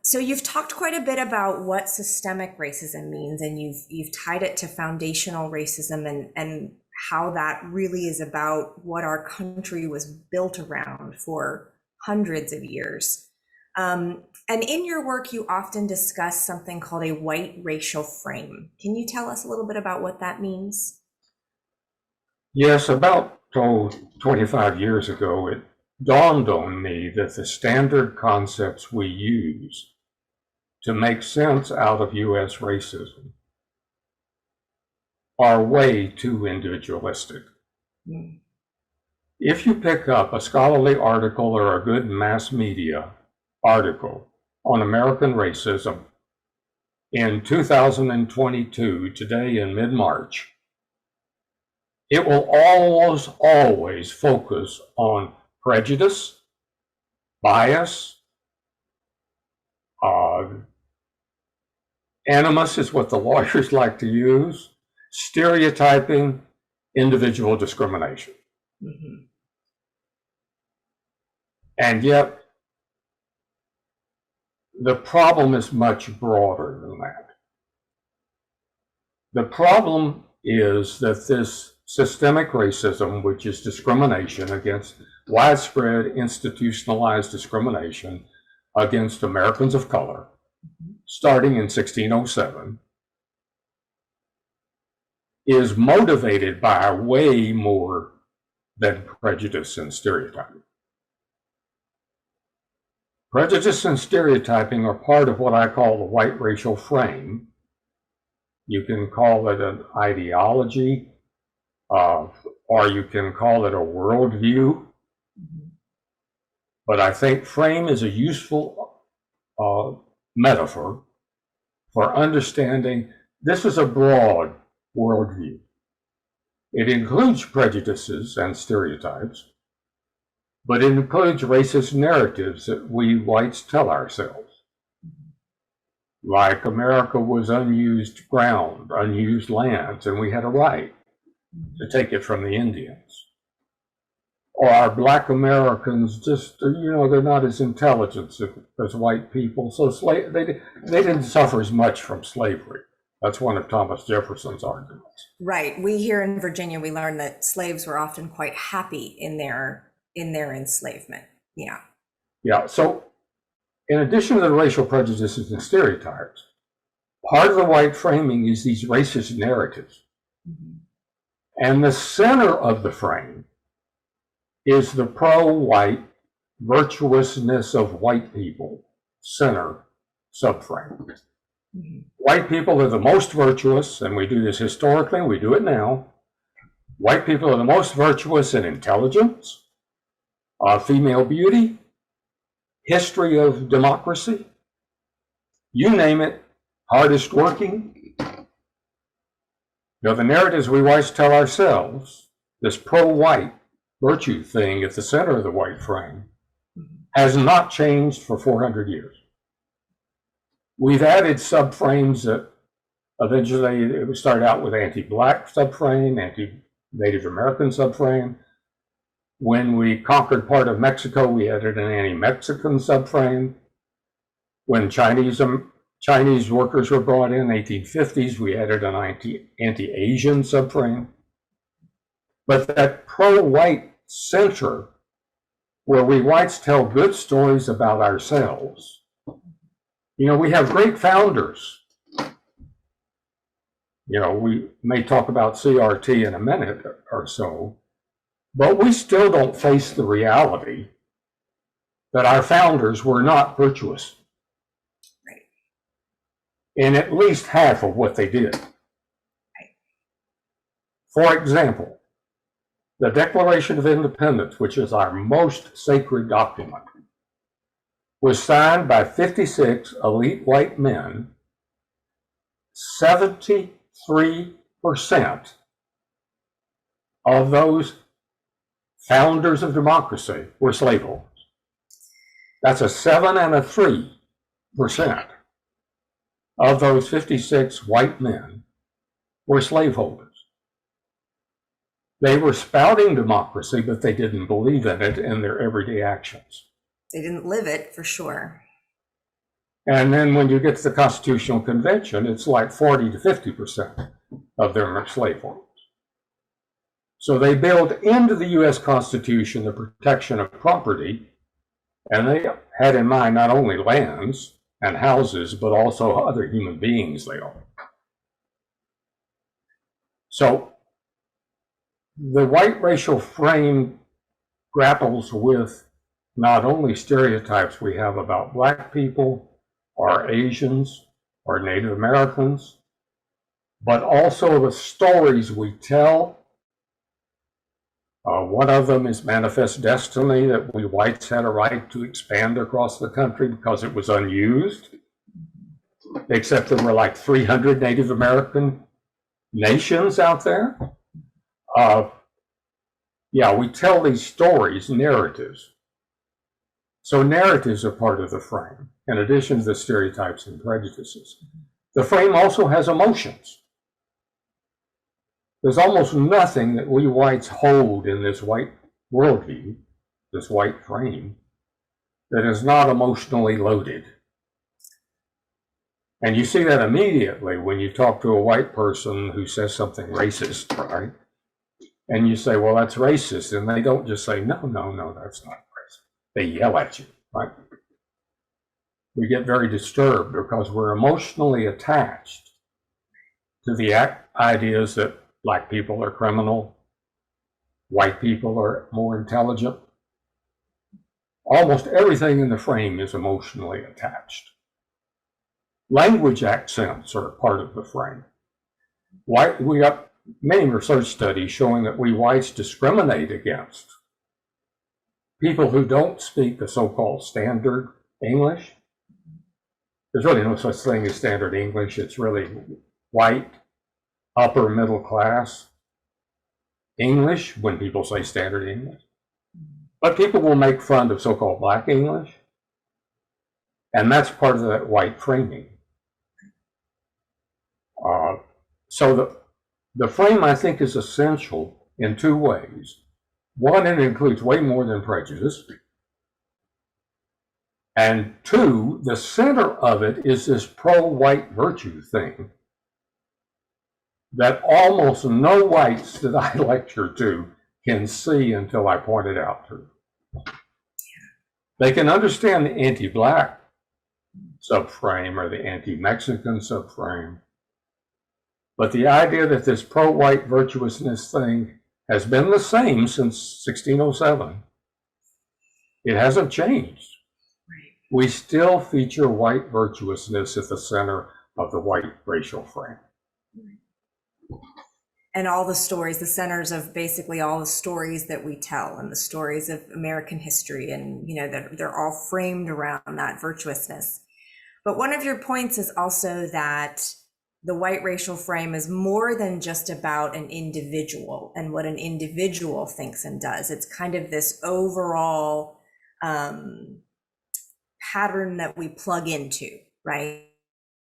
So you've talked quite a bit about what systemic racism means, and you've tied it to foundational racism and how that really is about what our country was built around for hundreds of years. And in your work, you often discuss something called a white racial frame. Can you tell us a little bit about what that means? Yes, about 25 years ago, it dawned on me that the standard concepts we use to make sense out of U.S. racism are way too individualistic. Mm. If you pick up a scholarly article or a good mass media article on American racism in 2022, today in mid-March, it will always focus on prejudice, bias, animus is what the lawyers like to use, stereotyping, individual discrimination. Mm-hmm. And yet, the problem is much broader than that. The problem is that this systemic racism, which is discrimination against widespread institutionalized discrimination against Americans of color, starting in 1607, is motivated by way more than prejudice and stereotyping. Prejudice and stereotyping are part of what I call the white racial frame. You can call it an ideology, or you can call it a worldview. But I think frame is a useful metaphor for understanding this is a broad worldview. It includes prejudices and stereotypes, but it includes racist narratives that we whites tell ourselves. Like America was unused ground, unused lands, and we had a right to take it from the Indians. Or our Black Americans just, they're not as intelligent as white people, so they didn't suffer as much from slavery. That's one of Thomas Jefferson's arguments. Right. We here in Virginia, we learned that slaves were often quite happy in their enslavement. Yeah. Yeah. So in addition to the racial prejudices and stereotypes, part of the white framing is these racist narratives. Mm-hmm. And the center of the frame is the pro-white virtuousness of white people center subframe. Mm-hmm. White people are the most virtuous, and we do this historically, we do it now. White people are the most virtuous in intelligence, female beauty, history of democracy, you name it, hardest working. The narratives we whites tell ourselves, this pro-white virtue thing at the center of the white frame, has not changed for 400 years. We've added subframes that eventually it started out with anti-Black subframe, anti-Native American subframe. When we conquered part of Mexico, we added an anti-Mexican subframe. When Chinese workers were brought in 1850s, we added an anti-Asian subframe. But that pro-white center, where we whites tell good stories about ourselves, we have great founders. We may talk about CRT in a minute or so, but we still don't face the reality that our founders were not virtuous. Right. In at least half of what they did. Right. For example, the Declaration of Independence, which is our most sacred document, was signed by 56 elite white men. 73% of those founders of democracy were slaveholders. That's a 7 and a 3% of those 56 white men were slaveholders. They were spouting democracy, but they didn't believe in it in their everyday actions. They didn't live it, for sure. And then when you get to the Constitutional Convention, it's like 40 to 50% of them are slave owners. So they build into the U.S. Constitution the protection of property, and they had in mind not only lands and houses, but also other human beings they own. So the white racial frame grapples with not only stereotypes we have about Black people, or Asians, or Native Americans, but also the stories we tell. One of them is Manifest Destiny, that we whites had a right to expand across the country because it was unused, except there were like 300 Native American nations out there. Yeah, we tell these stories, narratives. So narratives are part of the frame, in addition to the stereotypes and prejudices. The frame also has emotions. There's almost nothing that we whites hold in this white worldview, this white frame, that is not emotionally loaded. And you see that immediately when you talk to a white person who says something racist, right? And you say, well, that's racist. And they don't just say, no, that's not racist. They yell at you, right? We get very disturbed because we're emotionally attached to the ideas that Black people are criminal, white people are more intelligent. Almost everything in the frame is emotionally attached. Language accents are part of the frame. We got many research studies showing that we whites discriminate against people who don't speak the so-called standard English. There's really no such thing as standard English. It's really white, upper middle class English when people say standard English. But people will make fun of so-called Black English, and that's part of that white framing. So the frame, I think, is essential in two ways. One, it includes way more than prejudice. And two, the center of it is this pro-white virtue thing that almost no whites that I lecture to can see until I point it out to them. They can understand the anti-Black subframe or the anti-Mexican subframe, but the idea that this pro-white virtuousness thing has been the same since 1607, it hasn't changed. We still feature white virtuousness at the center of the white racial frame. And all the stories, the centers of basically all the stories that we tell and the stories of American history, and that they're all framed around that virtuousness. But one of your points is also that the white racial frame is more than just about an individual and what an individual thinks and does. It's kind of this overall pattern that we plug into, right?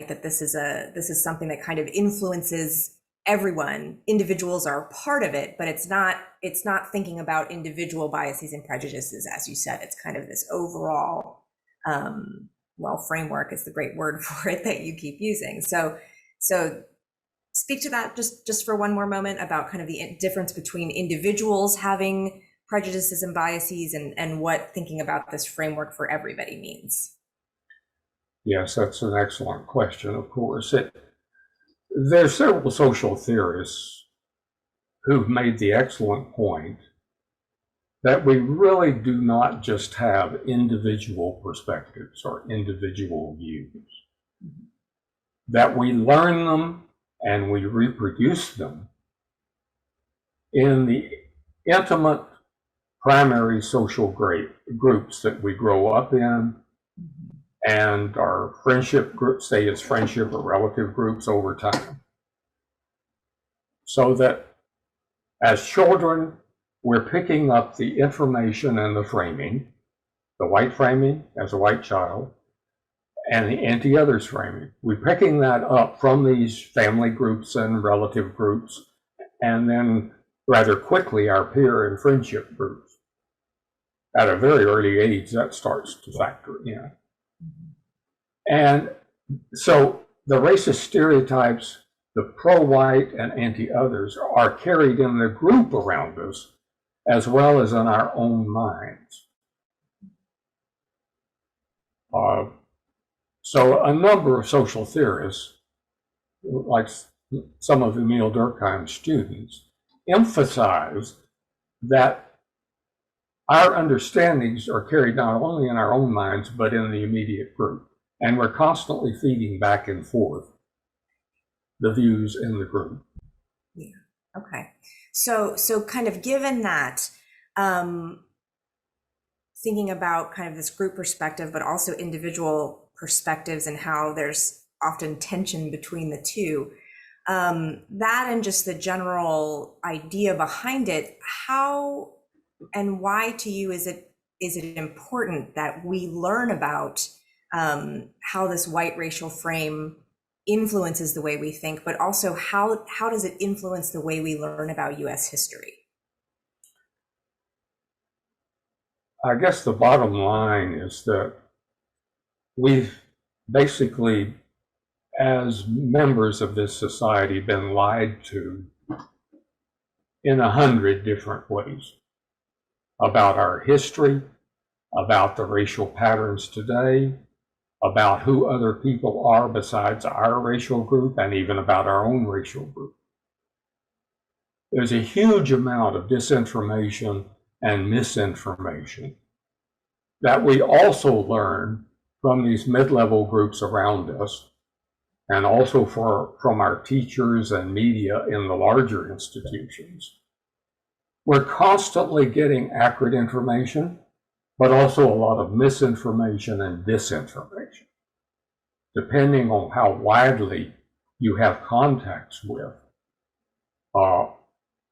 That this is something that kind of influences everyone. Individuals are part of it, but it's not thinking about individual biases and prejudices, as you said. It's kind of this overall, framework is the great word for it that you keep using. So speak to that just for one more moment about kind of the difference between individuals having prejudices and biases and what thinking about this framework for everybody means. Yes, that's an excellent question, of course. There's several social theorists who've made the excellent point that we really do not just have individual perspectives or individual views, that we learn them and we reproduce them in the intimate primary social groups that we grow up in, and our friendship groups, say it's friendship or relative groups over time. So that as children, we're picking up the information and the framing, the white framing as a white child, and the anti-others framing. We're picking that up from these family groups and relative groups, and then rather quickly our peer and friendship groups. At a very early age, that starts to factor in. And so the racist stereotypes, the pro-white and anti-others, are carried in the group around us as well as in our own minds. So a number of social theorists, like some of Emile Durkheim's students, emphasize that our understandings are carried not only in our own minds, but in the immediate group. And we're constantly feeding back and forth the views in the group. Yeah. Okay. So kind of given that, thinking about kind of this group perspective, but also individual perspectives and how there's often tension between the two, that and just the general idea behind it, how and why to you is it important that we learn about how this white racial frame influences the way we think, but also how does it influence the way we learn about U.S. history? I guess the bottom line is that we've basically, as members of this society, been lied to in 100 different ways about our history, about the racial patterns today, about who other people are besides our racial group, and even about our own racial group. There's a huge amount of disinformation and misinformation that we also learn from these mid-level groups around us, and also from our teachers and media in the larger institutions. We're constantly getting accurate information, but also a lot of misinformation and disinformation, depending on how widely you have contacts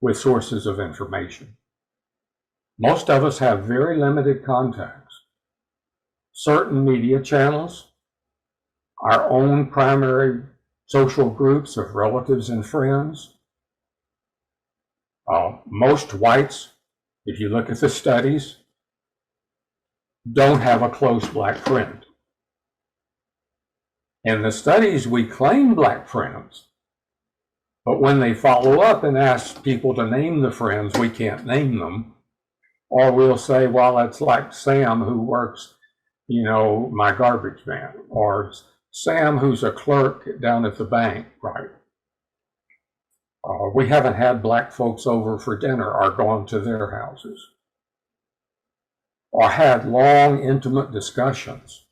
with sources of information. Most of us have very limited contacts. Certain media channels, our own primary social groups of relatives and friends. Most whites, if you look at the studies, don't have a close black friend. In the studies, we claim black friends, but when they follow up and ask people to name the friends, we can't name them. Or we'll say, well, it's like Sam who works, my garbage man, or Sam who's a clerk down at the bank, right? We haven't had black folks over for dinner or gone to their houses, or had long, intimate discussions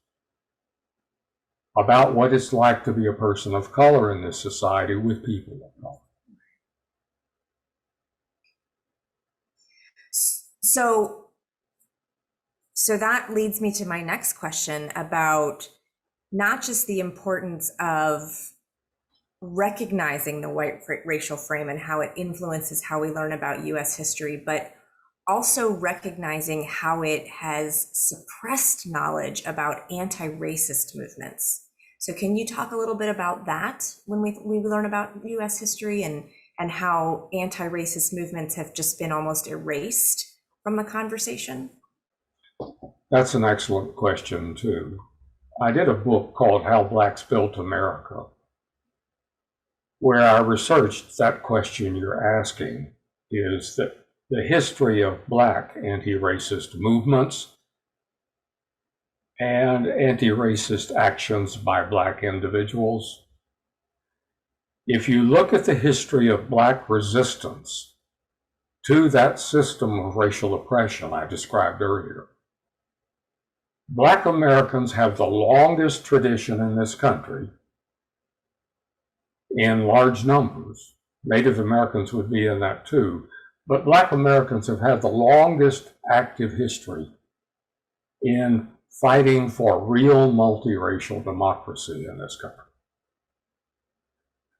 about what it's like to be a person of color in this society with people of color. So that leads me to my next question about not just the importance of recognizing the white racial frame and how it influences how we learn about U.S. history, but also recognizing how it has suppressed knowledge about anti-racist movements. So can you talk a little bit about that when we learn about U.S. history and how anti-racist movements have just been almost erased from the conversation? That's an excellent question, too. I did a book called How Blacks Built America, where I researched that question you're asking, is that the history of black anti-racist movements and anti-racist actions by black individuals. If you look at the history of black resistance to that system of racial oppression I described earlier, black Americans have the longest tradition in this country in large numbers. Native Americans would be in that too. But black Americans have had the longest active history in fighting for real multiracial democracy in this country.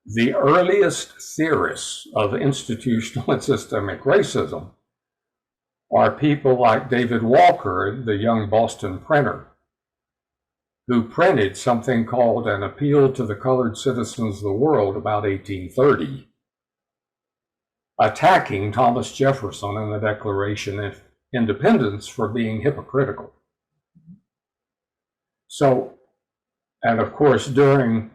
The earliest theorists of institutional and systemic racism are people like David Walker, the young Boston printer, who printed something called An Appeal to the Colored Citizens of the World about 1830, attacking Thomas Jefferson and the Declaration of Independence for being hypocritical. So And of course, during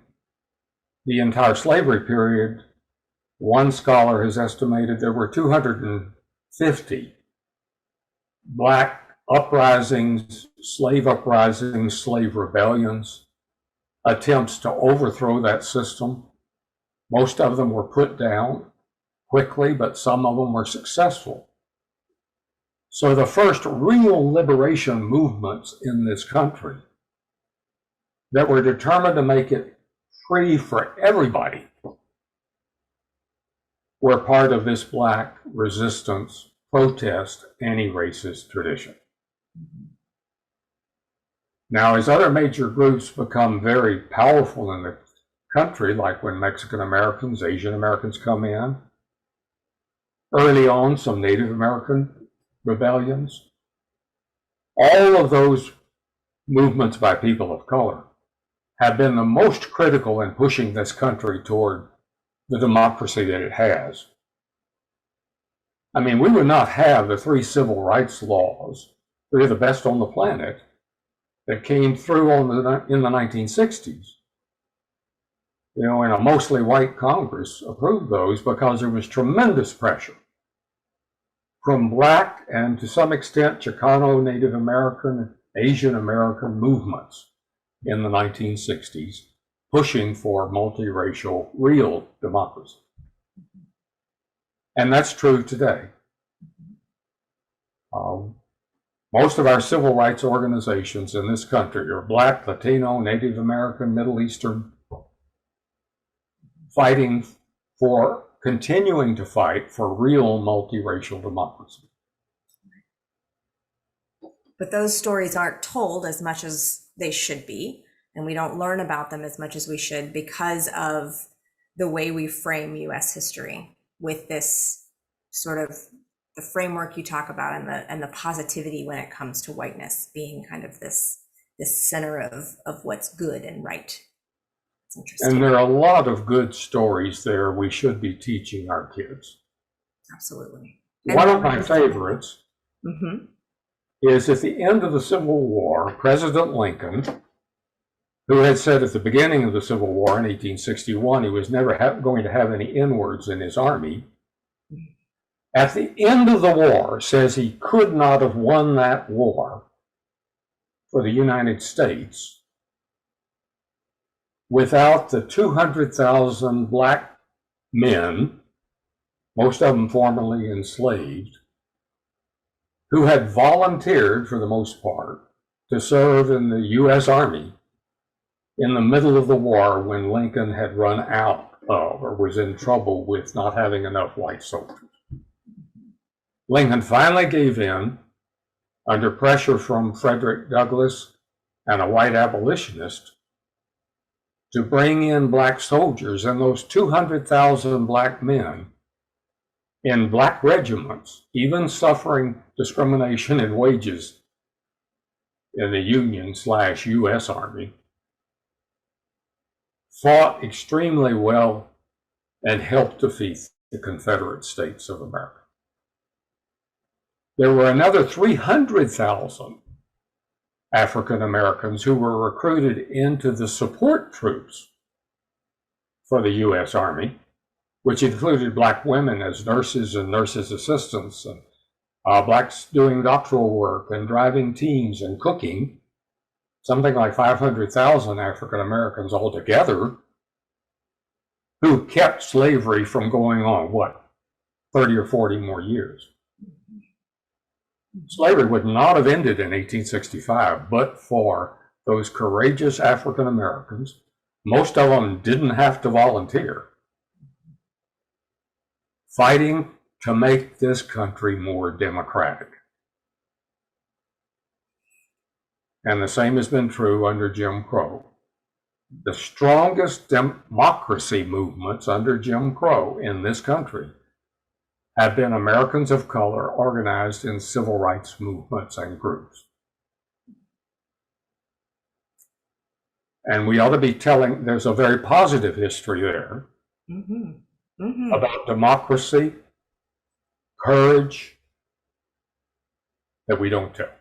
the entire slavery period, one scholar has estimated there were 250 black uprisings, slave rebellions, attempts to overthrow that system. Most of them were put down quickly, but some of them were successful. So the first real liberation movements in this country that were determined to make it free for everybody were part of this black resistance, protest, anti-racist tradition. Now, as other major groups become very powerful in the country, like when Mexican Americans, Asian Americans come in, early on some Native American rebellions, all of those movements by people of color have been the most critical in pushing this country toward the democracy that it has. I mean, we would not have the 3 civil rights laws, 3 of the best on the planet, that came through in the 1960s. You know, and a mostly white Congress approved those because there was tremendous pressure from black and to some extent Chicano, Native American, Asian American movements in the 1960s, pushing for multiracial, real democracy. And that's true today. Most of our civil rights organizations in this country are black, Latino, Native American, Middle Eastern, fighting for, continuing to fight for real multiracial democracy. But those stories aren't told as much as they should be, and we don't learn about them as much as we should because of the way we frame US history with this sort of the framework you talk about and the positivity when it comes to whiteness being kind of this center of what's good and right. It's interesting. And there are a lot of good stories there we should be teaching our kids. Absolutely. One of my favorites is at the end of the Civil War, President Lincoln, who had said at the beginning of the Civil War in 1861 he was never going to have any N-words in his army, at the end of the war says he could not have won that war for the United States without the 200,000 black men, most of them formerly enslaved, who had volunteered for the most part to serve in the U.S. Army in the middle of the war when Lincoln had run out of or was in trouble with not having enough white soldiers. Lincoln finally gave in under pressure from Frederick Douglass and a white abolitionist to bring in black soldiers, and those 200,000 black men in black regiments, even suffering discrimination in wages in the Union/U.S. Army, fought extremely well and helped defeat the Confederate States of America. There were another 300,000 African Americans who were recruited into the support troops for the U.S. Army, which included black women as nurses and nurses' assistants, and blacks doing doctoral work and driving teams and cooking, something like 500,000 African Americans altogether, who kept slavery from going on, 30 or 40 more years. Slavery would not have ended in 1865 but for those courageous African Americans. Most of them didn't have to volunteer, fighting to make this country more democratic. And the same has been true under Jim Crow. The strongest democracy movements under Jim Crow in this country have been Americans of color organized in civil rights movements and groups. And we ought to be telling, there's a very positive history there about democracy, courage, that we don't tell.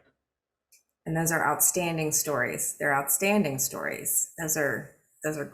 And those are outstanding stories. They're outstanding stories. Those are great.